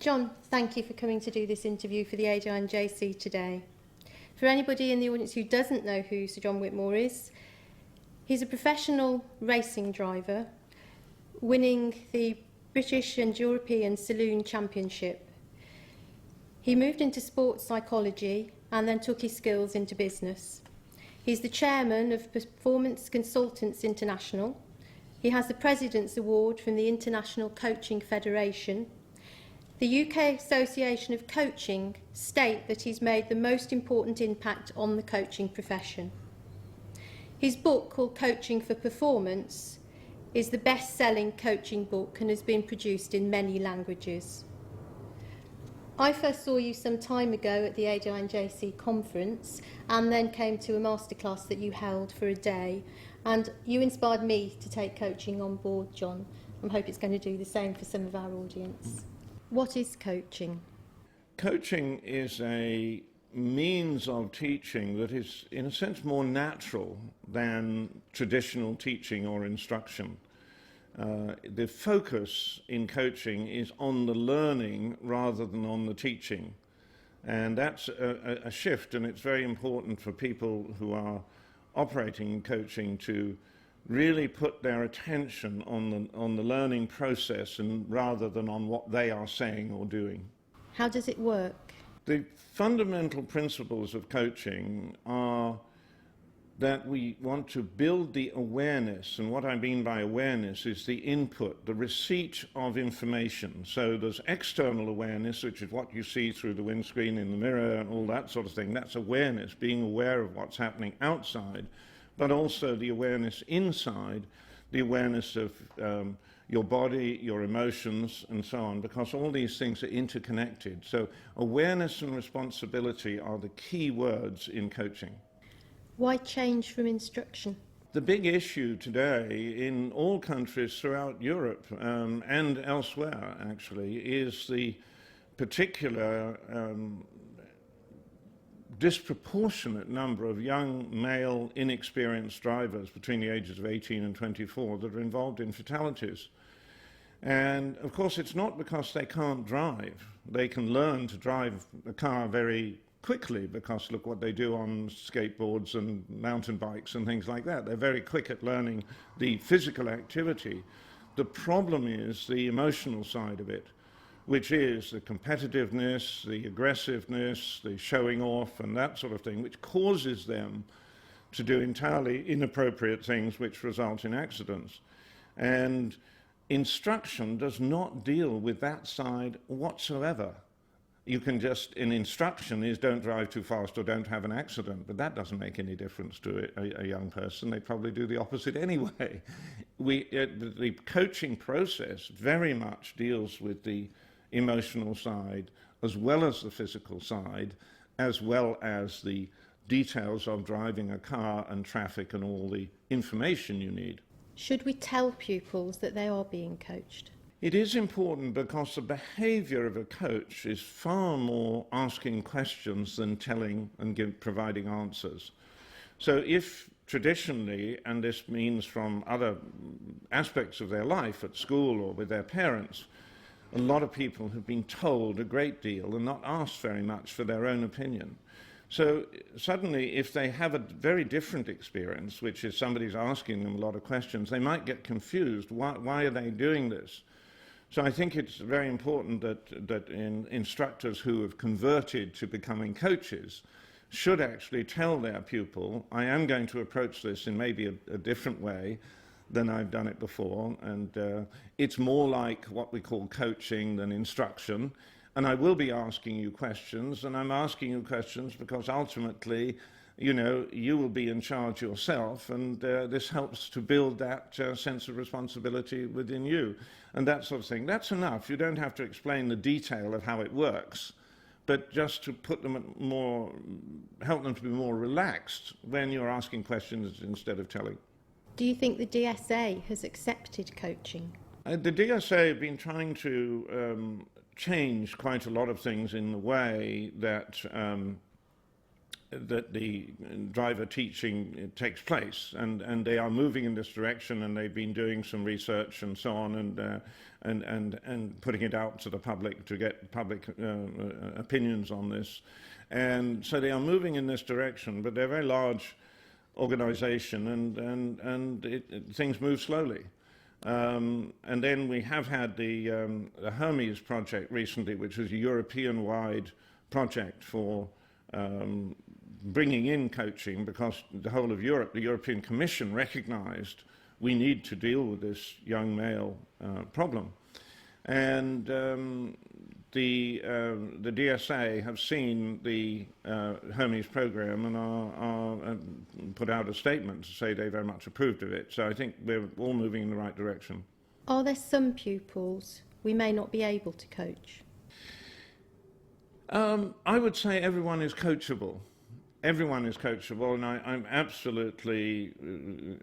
John, thank you for coming to do this interview for the AJC today. For anybody in the audience who doesn't know who Sir John Whitmore is, he's a professional racing driver, winning the British and European Saloon Championship. He moved into sports psychology and then took his skills into business. He's the chairman of Performance Consultants International. He has the President's Award from the International Coaching Federation. The UK Association of Coaching state that he's made the most important impact on the coaching profession. His book, called Coaching for Performance, is the best-selling coaching book and has been produced in many languages. I first saw you some time ago at the AJC conference and then came to a masterclass that you held for a day, and you inspired me to take coaching on board, John. I hope it's going to do the same for some of our audience. What is coaching? Coaching is a means of teaching that is, in a sense, more natural than traditional teaching or instruction. The focus in coaching is on the learning rather than on the teaching. And that's a shift, and it's very important for people who are operating in coaching to really put their attention on the learning process and rather than on what they are saying or doing. How does it work? The fundamental principles of coaching are that we want to build the awareness, and what I mean by awareness is the input, the receipt of information. So there's external awareness, which is what you see through the windscreen in the mirror and all that sort of thing. That's awareness, being aware of what's happening outside, but also the awareness inside, the awareness of your body, your emotions, and so on, because all these things are interconnected. So awareness and responsibility are the key words in coaching. Why change from instruction? The big issue today in all countries throughout Europe and elsewhere, actually, is the particular disproportionate number of young male inexperienced drivers between the ages of 18 and 24 that are involved in fatalities. And of course it's not because they can't drive. They can learn to drive a car very quickly because look what they do on skateboards and mountain bikes and things like that. They're very quick at learning the physical activity. The problem is the emotional side of it, which is the competitiveness, the aggressiveness, the showing off and that sort of thing, which causes them to do entirely inappropriate things which result in accidents. And instruction does not deal with that side whatsoever. You can just, in instruction is don't drive too fast or don't have an accident, but that doesn't make any difference to a young person. They probably do the opposite anyway. The coaching process very much deals with the emotional side as well as the physical side, as well as the details of driving a car and traffic and all the information you need. Should we tell pupils that they are being coached? It is important because the behaviour of a coach is far more asking questions than telling and providing answers. So if traditionally, and this means from other aspects of their life at school or with their parents, a lot of people have been told a great deal and not asked very much for their own opinion. So suddenly, if they have a very different experience, which is somebody's asking them a lot of questions, they might get confused. Why are they doing this? So I think it's very important that instructors who have converted to becoming coaches should actually tell their pupil, I am going to approach this in maybe a different way than I've done it before, and it's more like what we call coaching than instruction, and I will be asking you questions, and I'm asking you questions because ultimately, you know, you will be in charge yourself, and this helps to build that sense of responsibility within you, and that sort of thing. That's enough. You don't have to explain the detail of how it works, but just to put them at more, help them to be more relaxed when you're asking questions instead of telling. Do you think the DSA has accepted coaching? The DSA have been trying to change quite a lot of things in the way that the driver teaching takes place, and they are moving in this direction, and they've been doing some research and so on, and putting it out to the public to get public opinions on this, and so they are moving in this direction, but they're a very large organisation, and things move slowly. And then we have had the Hermes project recently, which is a European-wide project for bringing in coaching, because the whole of Europe, the European Commission recognized we need to deal with this young male problem. And the DSA have seen the Hermes program and are put out a statement to say they very much approved of it. So I think we're all moving in the right direction. Are there some pupils we may not be able to coach? I would say everyone is coachable. Everyone is coachable, and I'm absolutely,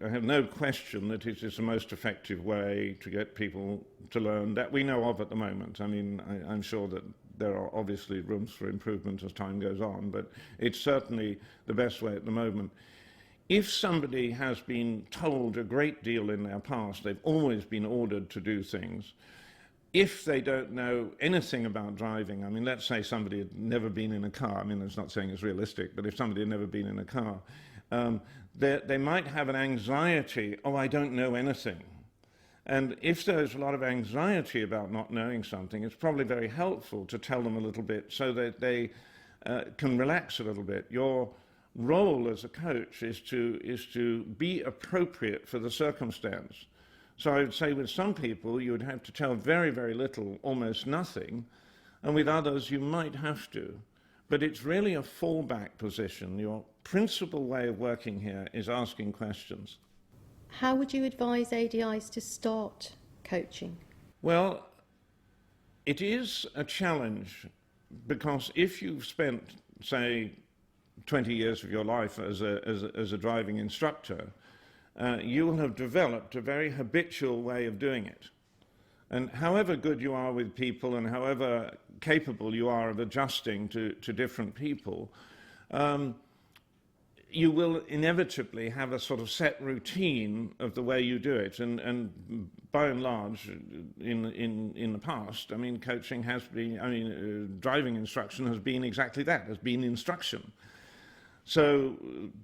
I have no question that it is the most effective way to get people to learn that we know of at the moment. I mean, I'm sure that there are obviously rooms for improvement as time goes on, but it's certainly the best way at the moment. If somebody has been told a great deal in their past, they've always been ordered to do things. If they don't know anything about driving, I mean, let's say somebody had never been in a car. I mean, it's not saying it's realistic, but if somebody had never been in a car, they might have an anxiety, oh, I don't know anything. And if there's a lot of anxiety about not knowing something, it's probably very helpful to tell them a little bit so that they can relax a little bit. Your role as a coach is to be appropriate for the circumstance. So I would say with some people you would have to tell very, very little, almost nothing, and with others you might have to. But it's really a fallback position. Your principal way of working here is asking questions. How would you advise ADIs to start coaching? Well, it is a challenge, because if you've spent, say, 20 years of your life as a driving instructor, you will have developed a very habitual way of doing it. And however good you are with people and however capable you are of adjusting to different people, you will inevitably have a sort of set routine of the way you do it. And by and large, in the past, I mean, coaching has been, driving instruction has been exactly that, has been instruction. So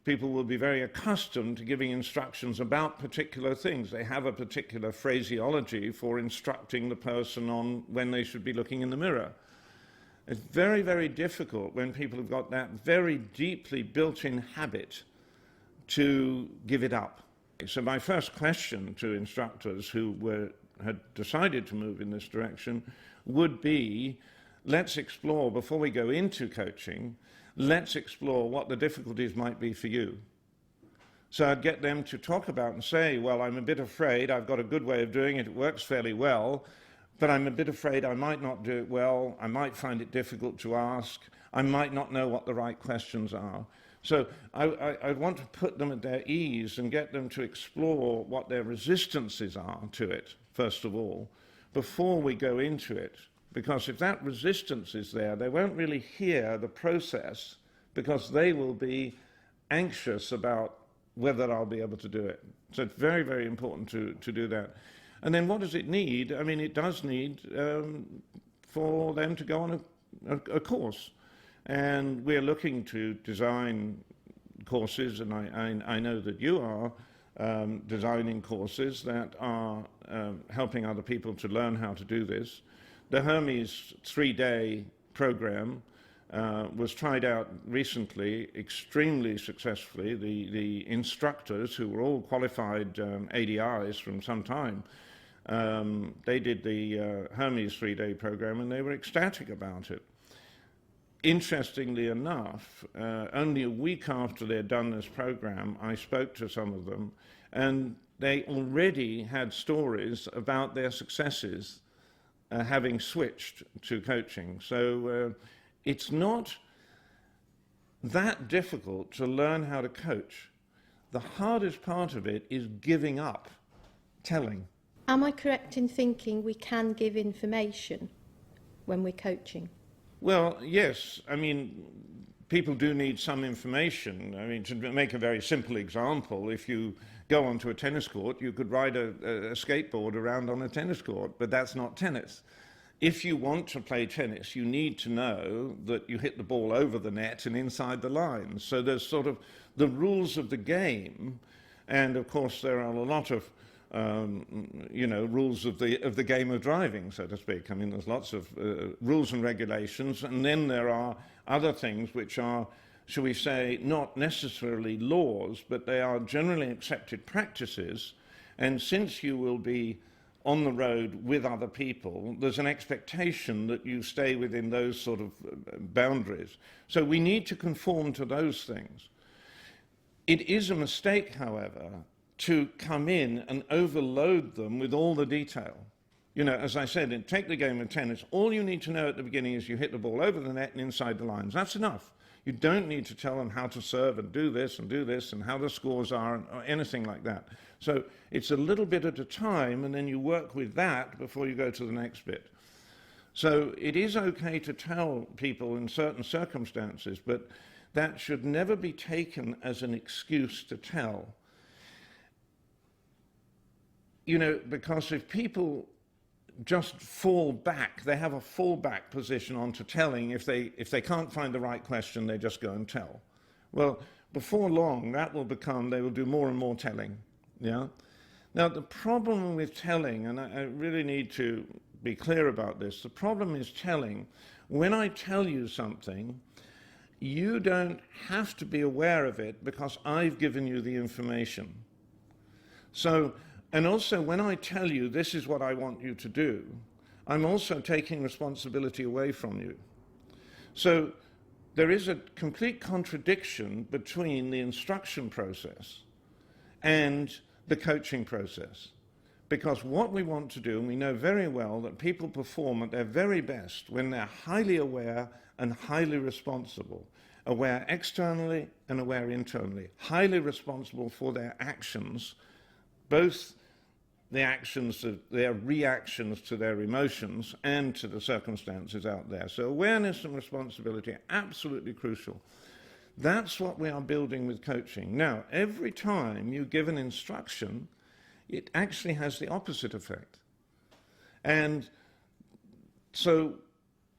people will be very accustomed to giving instructions about particular things. They have a particular phraseology for instructing the person on when they should be looking in the mirror. It's very, very difficult when people have got that very deeply built-in habit to give it up. So my first question to instructors who had decided to move in this direction would be, let's explore, before we go into coaching, let's explore what the difficulties might be for you. So I'd get them to talk about and say, well, I'm a bit afraid, I've got a good way of doing it, it works fairly well, but I'm a bit afraid I might not do it well, I might find it difficult to ask, I might not know what the right questions are. So I want to put them at their ease and get them to explore what their resistances are to it, first of all, before we go into it. Because if that resistance is there, they won't really hear the process, because they will be anxious about whether I'll be able to do it. So it's very, very important to do that. And then what does it need? I mean, it does need for them to go on a course. And we're looking to design courses, and I know that you are designing courses that are helping other people to learn how to do this. The Hermes 3-day program was tried out recently extremely successfully. The instructors, who were all qualified ADIs from some time, they did the Hermes 3-day program, and they were ecstatic about it. Interestingly enough, only a week after they'd done this program, I spoke to some of them, and they already had stories about their successes having switched to coaching. So it's not that difficult to learn how to coach. The hardest part of it is giving up telling. Am I correct in thinking we can give information when we're coaching? Well, yes. I mean, people do need some information. I mean, to make a very simple example, if you go onto a tennis court, you could ride a skateboard around on a tennis court, but that's not tennis. If you want to play tennis, you need to know that you hit the ball over the net and inside the lines. So there's sort of the rules of the game, and of course there are a lot of rules of the game of driving, so to speak. I mean, there's lots of rules and regulations, and then there are other things which are, shall we say, not necessarily laws, but they are generally accepted practices. And since you will be on the road with other people, there's an expectation that you stay within those sort of boundaries. So we need to conform to those things. It is a mistake, however, to come in and overload them with all the detail. You know, as I said, take the game of tennis, all you need to know at the beginning is you hit the ball over the net and inside the lines. That's enough. You don't need to tell them how to serve and do this and how the scores are or anything like that. So it's a little bit at a time, and then you work with that before you go to the next bit. So it is okay to tell people in certain circumstances, but that should never be taken as an excuse to tell. You know, because if people just fall back, they have a fallback position onto telling. If they can't find the right question, they just go and tell. Well, before long, that will become, they will do more and more telling. Yeah. Now, the problem with telling, and I really need to be clear about this, the problem is telling. When I tell you something, you don't have to be aware of it because I've given you the information. So, and also when I tell you this is what I want you to do, I'm also taking responsibility away from you. So there is a complete contradiction between the instruction process and the coaching process. Because what we want to do, and we know very well that people perform at their very best when they're highly aware and highly responsible. Aware externally and aware internally. Highly responsible for their actions, both the actions, their reactions to their emotions and to the circumstances out there. So awareness and responsibility are absolutely crucial. That's what we are building with coaching. Now, every time you give an instruction, it actually has the opposite effect. And so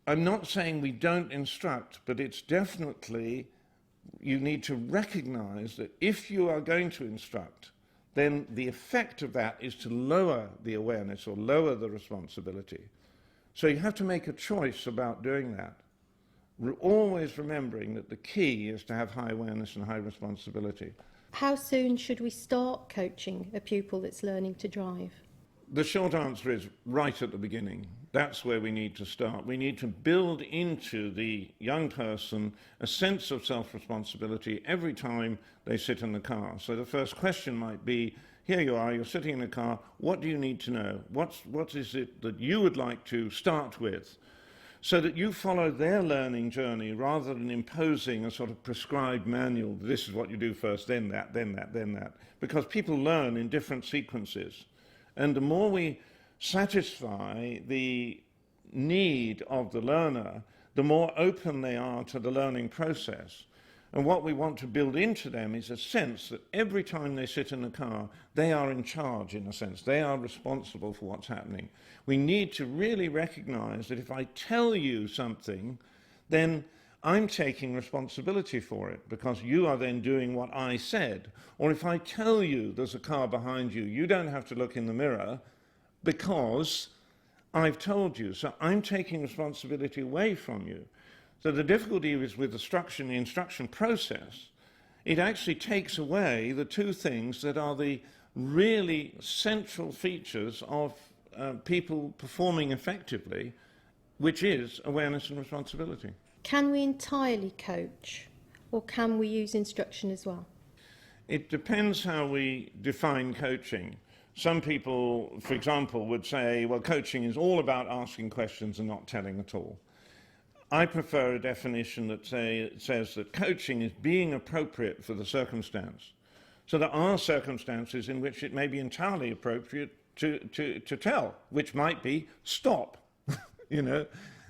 I'm not saying we don't instruct, but it's definitely, you need to recognize that if you are going to instruct, then the effect of that is to lower the awareness or lower the responsibility. So you have to make a choice about doing that. Always remembering that the key is to have high awareness and high responsibility. How soon should we start coaching a pupil that's learning to drive? The short answer is right at the beginning. That's where we need to start. We need to build into the young person a sense of self-responsibility every time they sit in the car. So the first question might be, here you are, you're sitting in the car, what do you need to know? What is it that you would like to start with? So that you follow their learning journey rather than imposing a sort of prescribed manual, this is what you do first, then that, then that, then that. Because people learn in different sequences. And the more we satisfy the need of the learner, the more open they are to the learning process. And what we want to build into them is a sense that every time they sit in the car, they are in charge, in a sense. They are responsible for what's happening. We need to really recognize that if I tell you something, then I'm taking responsibility for it because you are then doing what I said. Or if I tell you there's a car behind you, you don't have to look in the mirror because I've told you. So I'm taking responsibility away from you. So the difficulty is with the instruction process. It actually takes away the two things that are the really central features of people performing effectively, which is awareness and responsibility. Can we entirely coach, or can we use instruction as well? It depends how we define coaching. Some people, for example, would say, well, coaching is all about asking questions and not telling at all. I prefer a definition that says that coaching is being appropriate for the circumstance. So there are circumstances in which it may be entirely appropriate to tell, which might be stop, you know.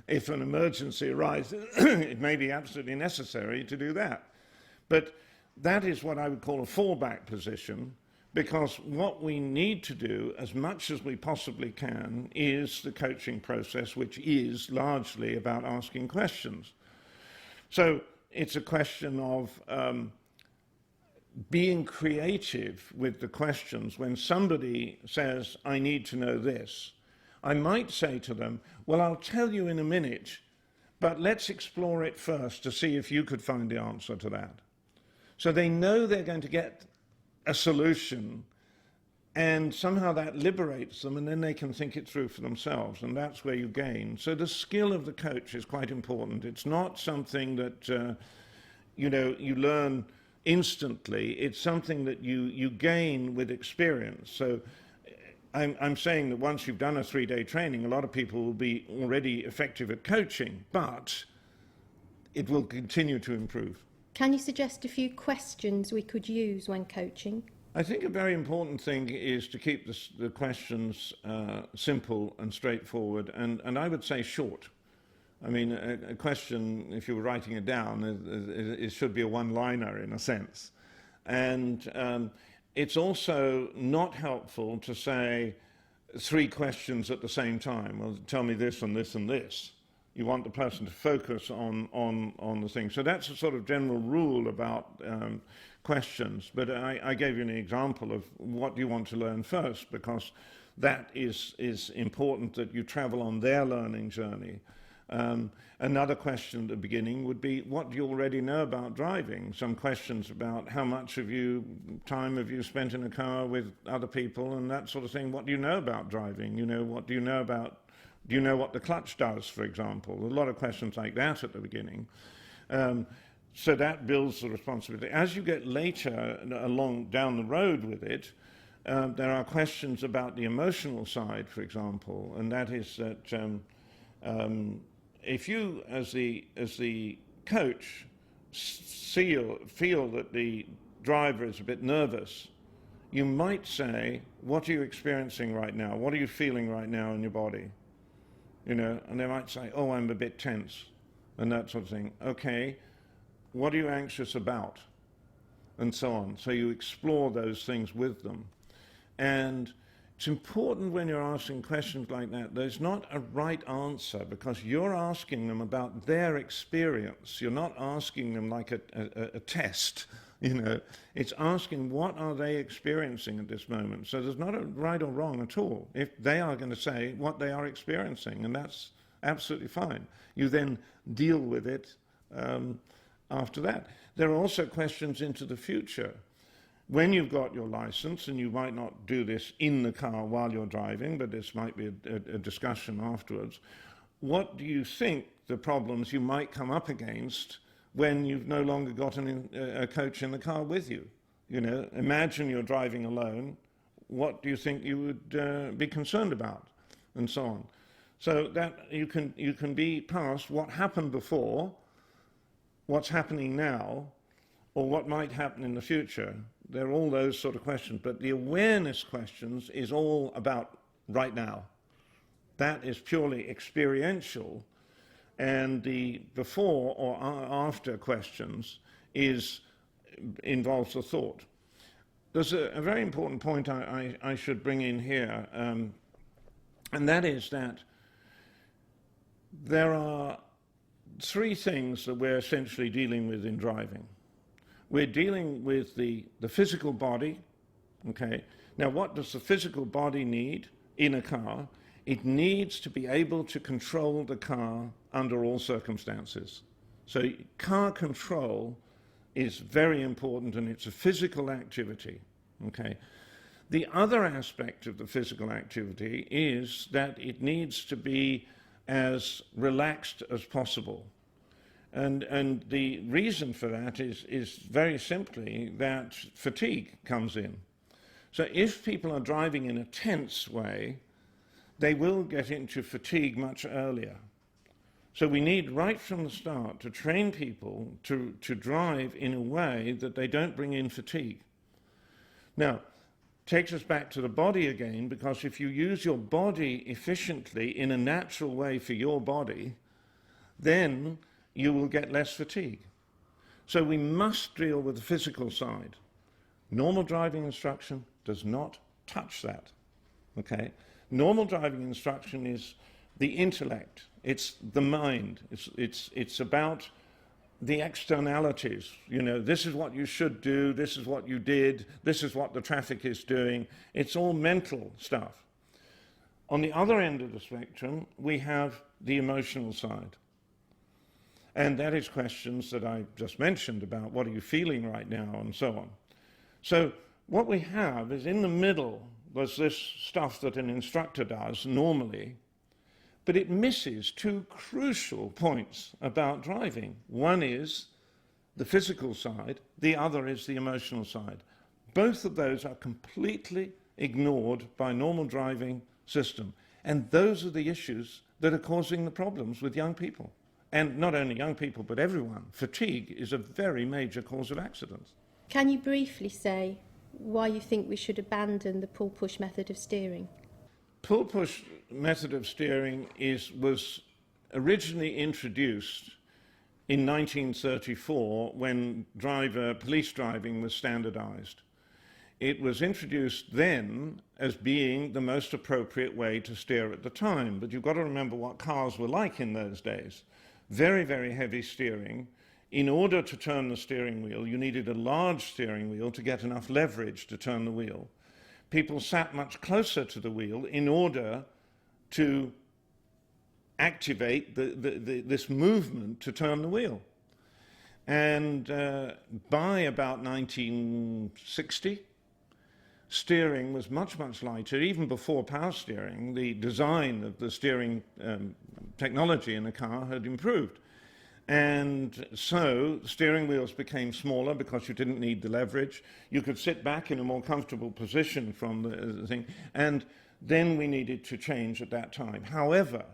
if an emergency arises, it may be absolutely necessary to do that. But that is what I would call a fallback position, because what we need to do, as much as we possibly can, is the coaching process, which is largely about asking questions. So it's a question of being creative with the questions. When somebody says, I need to know this, I might say to them, well, I'll tell you in a minute, but let's explore it first to see if you could find the answer to that. So they know they're going to get a solution, and somehow that liberates them, and then they can think it through for themselves, and that's where you gain. So the skill of the coach is quite important. It's not something that you learn instantly. It's something that you gain with experience. So I'm saying that once you've done a 3-day training, a lot of people will be already effective at coaching, but it will continue to improve. Can you suggest a few questions we could use when coaching? I think a very important thing is to keep the questions simple and straightforward, and I would say short. I mean, a question, if you were writing it down, it should be a one-liner in a sense. And it's also not helpful to say 3 questions at the same time. Well, tell me this and this and this. You want the person to focus on the thing. So that's a sort of general rule about questions. But I gave you an example of what do you want to learn first, because that is important that you travel on their learning journey. Another question at the beginning would be, what do you already know about driving? Some questions about how much time have you spent in a car with other people and that sort of thing. What do you know about driving? What do you know about, do you know what the clutch does, for example? A lot of questions like that at the beginning. So that builds the responsibility. As you get later along down the road with it, there are questions about the emotional side, for example, and that is that if you, as the coach, feel that the driver is a bit nervous, you might say, what are you experiencing right now? What are you feeling right now in your body? And they might say, oh, I'm a bit tense, and that sort of thing. Okay, what are you anxious about? And so on. So you explore those things with them. And it's important when you're asking questions like that, there's not a right answer, because you're asking them about their experience. You're not asking them like a test, It's asking what are they experiencing at this moment. So there's not a right or wrong at all. If they are going to say what they are experiencing, and that's absolutely fine. You then deal with it after that. There are also questions into the future. When you've got your license, and you might not do this in the car while you're driving, but this might be a discussion afterwards, what do you think the problems you might come up against when you've no longer got a coach in the car with you? Imagine you're driving alone. What do you think you would be concerned about? And so on. So that you can be past what happened before, what's happening now, or what might happen in the future. There are all those sort of questions, but the awareness questions is all about right now. That is purely experiential, and the before or after questions involves the thought. There's a very important point I should bring in here, and that is that there are 3 things that we're essentially dealing with in driving. We're dealing with the physical body, okay? Now, what does the physical body need in a car? It needs to be able to control the car under all circumstances. So car control is very important, and it's a physical activity, okay? The other aspect of the physical activity is that it needs to be as relaxed as possible. And the reason for that is very simply that fatigue comes in. So if people are driving in a tense way, they will get into fatigue much earlier. So we need right from the start to train people to drive in a way that they don't bring in fatigue. Now, takes us back to the body again, because if you use your body efficiently in a natural way for your body, then you will get less fatigue. So we must deal with the physical side. Normal driving instruction does not touch that. Okay? Normal driving instruction is the intellect, it's the mind, it's about the externalities. You know, this is what you should do, this is what you did, this is what the traffic is doing. It's all mental stuff. On the other end of the spectrum, we have the emotional side. And that is questions that I just mentioned about what are you feeling right now and so on. So what we have is in the middle was this stuff that an instructor does normally, but it misses two crucial points about driving. One is the physical side, the other is the emotional side. Both of those are completely ignored by normal driving system. And those are the issues that are causing the problems with young people. And not only young people, but everyone. Fatigue is a very major cause of accidents. Can you briefly say why you think we should abandon the pull-push method of steering? Pull-push method of steering was originally introduced in 1934 when police driving was standardized. It was introduced then as being the most appropriate way to steer at the time, but you've got to remember what cars were like in those days. Very, very heavy steering. In order to turn the steering wheel, you needed a large steering wheel to get enough leverage to turn the wheel. People sat much closer to the wheel in order to activate this movement to turn the wheel. And by about 1960, steering was much, much lighter. Even before power steering, the design of the steering technology in the car had improved. And so steering wheels became smaller because you didn't need the leverage. You could sit back in a more comfortable position from the thing. And then we needed to change at that time. However,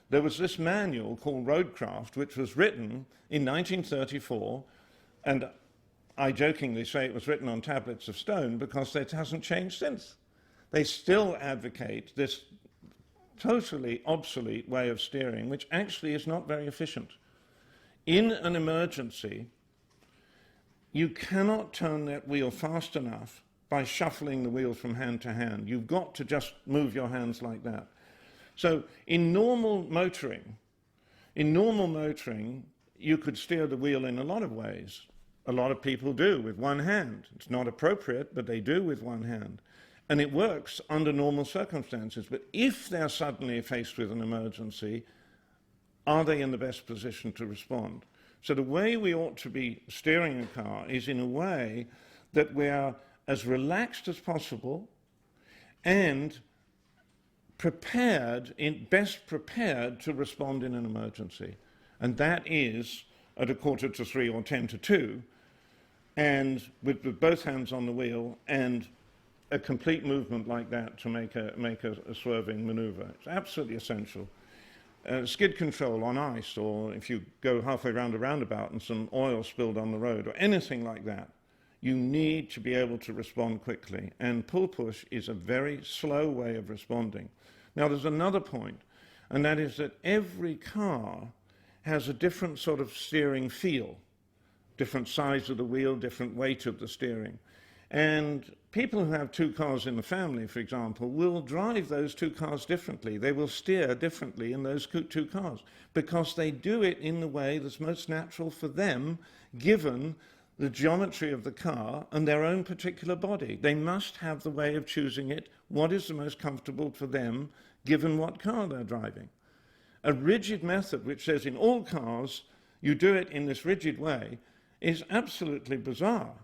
there was this manual called Roadcraft, which was written in 1934, and I jokingly say it was written on tablets of stone because it hasn't changed since. They still advocate this totally obsolete way of steering, which actually is not very efficient. In an emergency, you cannot turn that wheel fast enough by shuffling the wheel from hand to hand. You've got to just move your hands like that. So in normal motoring, you could steer the wheel in a lot of ways. A lot of people do with one hand. It's not appropriate, but they do with one hand. And it works under normal circumstances. But if they're suddenly faced with an emergency, are they in the best position to respond? So the way we ought to be steering a car is in a way that we are as relaxed as possible and best prepared to respond in an emergency. And that is at 2:45 or 2:50, and with both hands on the wheel and a complete movement like that to make a swerving maneuver. It's absolutely essential. Skid control on ice, or if you go halfway around a roundabout and some oil spilled on the road, or anything like that, you need to be able to respond quickly. And pull-push is a very slow way of responding. Now, there's another point, and that is that every car has a different sort of steering feel, different size of the wheel, different weight of the steering. And people who have two cars in the family, for example, will drive those two cars differently. They will steer differently in those two cars because they do it in the way that's most natural for them, given the geometry of the car and their own particular body. They must have the way of choosing it, what is the most comfortable for them, given what car they're driving. A rigid method which says in all cars you do it in this rigid way is absolutely bizarre.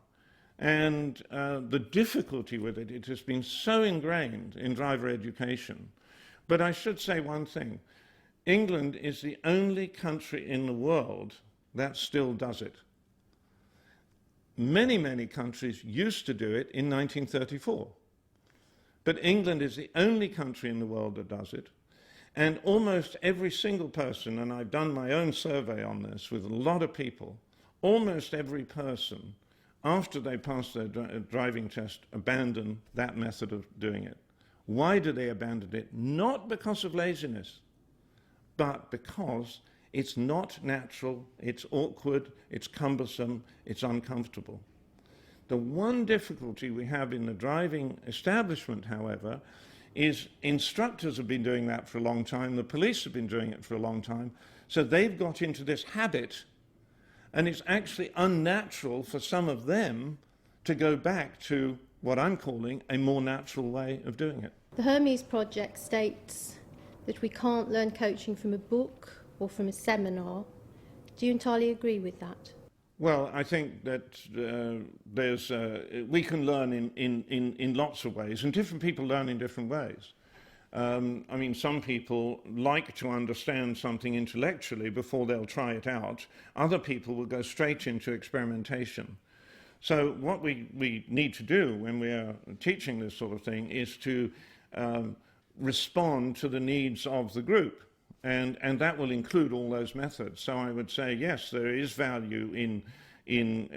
And the difficulty with it, it has been so ingrained in driver education. But I should say one thing. England is the only country in the world that still does it. Many, many countries used to do it in 1934. But England is the only country in the world that does it. And almost every single person, and I've done my own survey on this with a lot of people, almost every person, after they pass their driving test, abandon that method of doing it. Why do they abandon it? Not because of laziness, but because It's not natural, it's awkward, it's cumbersome, it's uncomfortable. The one difficulty we have in the driving establishment, however, is instructors have been doing that for a long time, the police have been doing it for a long time, so they've got into this habit, and it's actually unnatural for some of them to go back to what I'm calling a more natural way of doing it. The Hermes Project states that we can't learn coaching from a book or from a seminar. Do you entirely agree with that? Well, I think that we can learn in lots of ways, and different people learn in different ways. I mean, some people like to understand something intellectually before they'll try it out. Other people will go straight into experimentation. So what we need to do when we are teaching this sort of thing is to respond to the needs of the group. And that will include all those methods. So I would say, yes, there is value in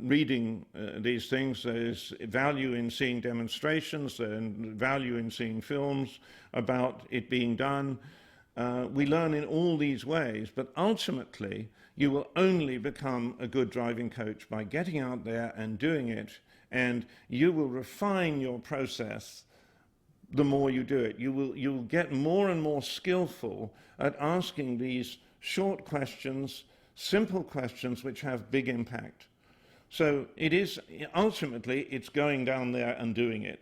reading these things. There is value in seeing demonstrations, and value in seeing films about it being done. We learn in all these ways, but ultimately, you will only become a good driving coach by getting out there and doing it, and you will refine your process the more you do it. You'll get more and more skillful at asking these short questions, simple questions which have big impact. So it is, ultimately, it's going down there and doing it.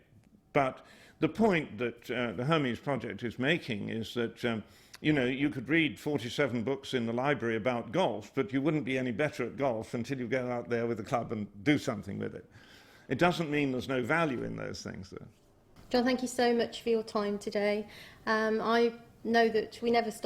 But the point that the Hermes Project is making is that you could read 47 books in the library about golf, but you wouldn't be any better at golf until you go out there with a club and do something with it. It doesn't mean there's no value in those things, though. John, thank you so much for your time today. I know that we never stop